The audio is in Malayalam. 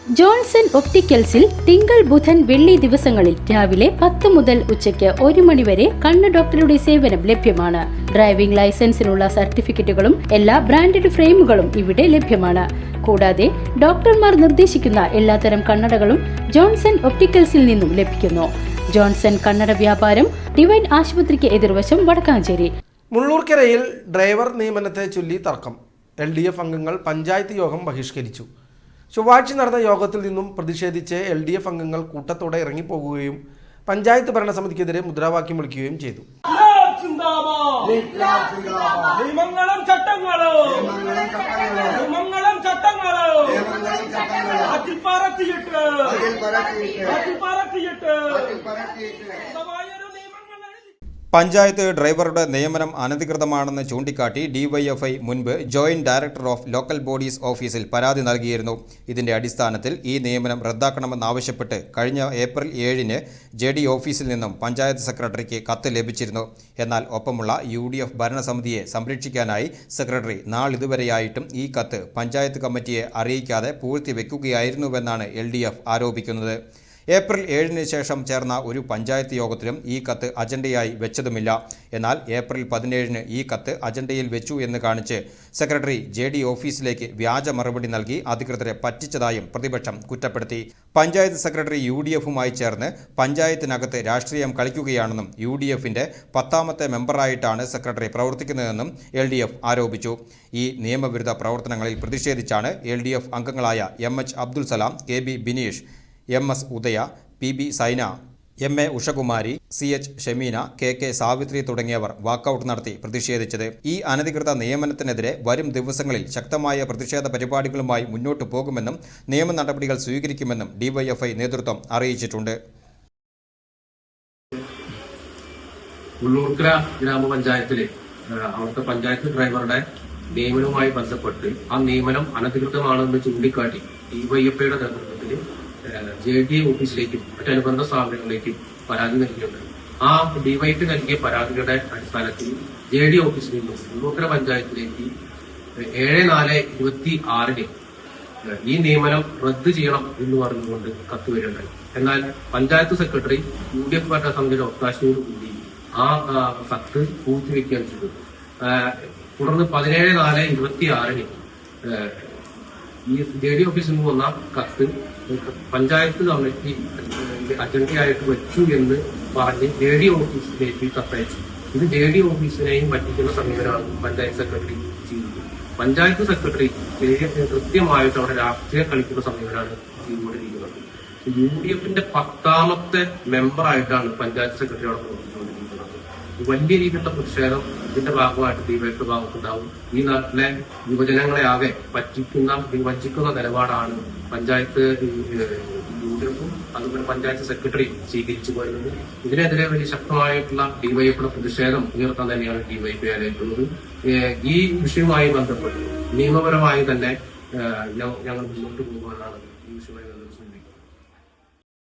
ജോൺസൺ ഒപ്റ്റിക്കൽസിൽ തിങ്കൾ ബുധൻ വെള്ളി ദിവസങ്ങളിൽ രാവിലെ 10 മുതൽ ഉച്ചയ്ക്ക് 1 മണി വരെ കണ്ണ് ഡോക്ടറുടെ സേവനം ലഭ്യമാണ്. ഡ്രൈവിംഗ് ലൈസൻസിനുള്ള സർട്ടിഫിക്കറ്റുകളും എല്ലാ ബ്രാൻഡഡ് ഫ്രെയിമുകളും ഇവിടെ ലഭ്യമാണ്. കൂടാതെ ഡോക്ടർമാർ നിർദ്ദേശിക്കുന്ന എല്ലാത്തരം കണ്ണടകളും ജോൺസൺ ഒപ്റ്റിക്കൽസിൽ നിന്നും ലഭിക്കുന്നു. ജോൺസൺ കണ്ണട വ്യാപാരം ഡിവൈൻ ആശുപത്രിക്ക് എതിർവശം വടക്കാഞ്ചേരി. മുള്ളൂർക്കരയിൽ ഡ്രൈവർ നിയമനത്തെ ചൊല്ലി തർക്കം. LDF അംഗങ്ങൾ പഞ്ചായത്ത് യോഗം ബഹിഷ്കരിച്ചു. ചൊവ്വാഴ്ച നടന്ന യോഗത്തിൽ നിന്നും പ്രതിഷേധിച്ച് LDF അംഗങ്ങൾ കൂട്ടത്തോടെ ഇറങ്ങിപ്പോകുകയും പഞ്ചായത്ത് ഭരണസമിതിക്കെതിരെ മുദ്രാവാക്യം വിളിക്കുകയും ചെയ്തു. പഞ്ചായത്ത് ഡ്രൈവറുടെ നിയമനം അനധികൃതമാണെന്ന് ചൂണ്ടിക്കാട്ടി DYFI മുൻപ് joint director of local bodies ഓഫീസിൽ പരാതി നൽകിയിരുന്നു. ഇതിന്റെ അടിസ്ഥാനത്തിൽ ഈ നിയമനം റദ്ദാക്കണമെന്നാവശ്യപ്പെട്ട് കഴിഞ്ഞ ഏപ്രിൽ 7-ന് JD ഓഫീസിൽ നിന്നും പഞ്ചായത്ത് സെക്രട്ടറിക്ക് കത്ത് ലഭിച്ചിരുന്നു. എന്നാൽ ഒപ്പമുള്ള UDF ഭരണസമിതിയെ സംരക്ഷിക്കാനായി സെക്രട്ടറി നാളിതുവരെയായിട്ടും ഈ കത്ത് പഞ്ചായത്ത് കമ്മിറ്റിയെ അറിയിക്കാതെ പൂഴ്ത്തിവെക്കുകയായിരുന്നുവെന്നാണ് LDF ആരോപിക്കുന്നത്. ഏപ്രിൽ 7-ന് ശേഷം ചേർന്ന ഒരു പഞ്ചായത്ത് യോഗത്തിലും ഈ കത്ത് അജണ്ടയായി വെച്ചതുമില്ല. എന്നാൽ ഏപ്രിൽ 17-ന് ഈ കത്ത് അജണ്ടയിൽ വെച്ചു എന്ന് കാണിച്ച് സെക്രട്ടറി JD ഓഫീസിലേക്ക് വ്യാജ മറുപടി നൽകി അധികൃതരെ പറ്റിച്ചതായും പ്രതിപക്ഷം കുറ്റപ്പെടുത്തി. പഞ്ചായത്ത് സെക്രട്ടറി UDFുമായി ചേർന്ന് പഞ്ചായത്തിനകത്ത് രാഷ്ട്രീയം കളിക്കുകയാണെന്നും UDFിന്റെ 10ാമത്തെ മെമ്പറായിട്ടാണ് സെക്രട്ടറി പ്രവർത്തിക്കുന്നതെന്നും LDF ആരോപിച്ചു. ഈ നിയമവിരുദ്ധ പ്രവർത്തനങ്ങളിൽ പ്രതിഷേധിച്ചാണ് LDF അംഗങ്ങളായ MH Abdul Salam, KB Bineesh, MS ഉദയ, PB Saina, MA Ushakumari, CH Shameena, KK Savitri തുടങ്ങിയവർ വാക്കൌട്ട് നടത്തി പ്രതിഷേധിച്ചത്. ഈ അനധികൃത നിയമനത്തിനെതിരെ വരും ദിവസങ്ങളിൽ ശക്തമായ പ്രതിഷേധ പരിപാടികളുമായി മുന്നോട്ടു പോകുമെന്നും നിയമ നടപടികൾ സ്വീകരിക്കുമെന്നും DYFI നേതൃത്വം അറിയിച്ചിട്ടുണ്ട്. മുള്ളൂർക്കര ഗ്രാമപഞ്ചായത്തിലെ അവിടുത്തെ പഞ്ചായത്ത് ഡ്രൈവറുടെ നിയമനവുമായി ബന്ധപ്പെട്ട് ആ നിയമനം അനധികൃതമാണെന്ന് ചൂണ്ടിക്കാട്ടി DYFIയുടെ നേതൃത്വത്തിൽ JD ഓഫീസിലേക്കും മറ്റനുബന്ധ സ്ഥാപനങ്ങളിലേക്കും പരാതി നൽകിയിട്ടുണ്ട്. ആ DYFI നൽകിയ പരാതിയുടെ അടിസ്ഥാനത്തിൽ JD ഓഫീസിൽ നിന്നും മുള്ളൂർക്കര പഞ്ചായത്തിലേക്ക് 7/4/26-ന് ഈ നിയമനം റദ്ദ് ചെയ്യണം എന്ന് പറഞ്ഞുകൊണ്ട് കത്ത് വരികയുണ്ടായി. എന്നാൽ പഞ്ചായത്ത് സെക്രട്ടറി UDF ഭരണസമിതിയുടെ ഒത്താശയോടുകൂടി ആ കത്ത് പൂഴ്ത്തിവെക്കുകയാണ് ചെയ്തത്. തുടർന്ന് 17/4/26-ന് ഈ JD ഓഫീസിൽ നിന്ന് വന്ന കത്ത് പഞ്ചായത്ത് കമ്മിറ്റി അജണ്ടയായിട്ട് വെച്ചു എന്ന് പറഞ്ഞ് JD ഓഫീസിലേക്ക് കത്തയച്ചു. ഇത് JD ഓഫീസിനെയും പറ്റിക്കുന്ന സമീപനമാണ് പഞ്ചായത്ത് സെക്രട്ടറി ചെയ്യുന്നത്. പഞ്ചായത്ത് സെക്രട്ടറി കൃത്യമായിട്ട് അവിടെ രാഷ്ട്രീയം കളിക്കുന്ന സമീപനമാണ് ചെയ്തുകൊണ്ടിരിക്കുന്നത്. UDFന്റെ 10ാമത്തെ മെമ്പറായിട്ടാണ് പഞ്ചായത്ത് സെക്രട്ടറി അവിടെ പ്രവർത്തിച്ചുകൊണ്ടിരിക്കുന്നത്. വലിയ രീതിയിലുള്ള പ്രതിഷേധം ഇതിന്റെ ഭാഗമായിട്ട് DYFI ഭാഗത്തുണ്ടാവും. ഈ നാട്ടിലെ യുവജനങ്ങളെ ആകെ വഞ്ചിക്കുന്ന നിലപാടാണ് പഞ്ചായത്ത് UDFും അതുപോലെ പഞ്ചായത്ത് സെക്രട്ടറിയും സ്വീകരിച്ചു പോരുന്നത്. ഇതിനെതിരെ വലിയ ശക്തമായിട്ടുള്ള DYFIയുടെ പ്രതിഷേധം ഉയർത്താൻ തന്നെയാണ് DYFI ആലോചിക്കുന്നത്. ഈ വിഷയവുമായി ബന്ധപ്പെട്ട് നിയമപരമായി തന്നെ ഞങ്ങൾ മുന്നോട്ട് പോകുവാനാണ് ഈ വിഷയമായി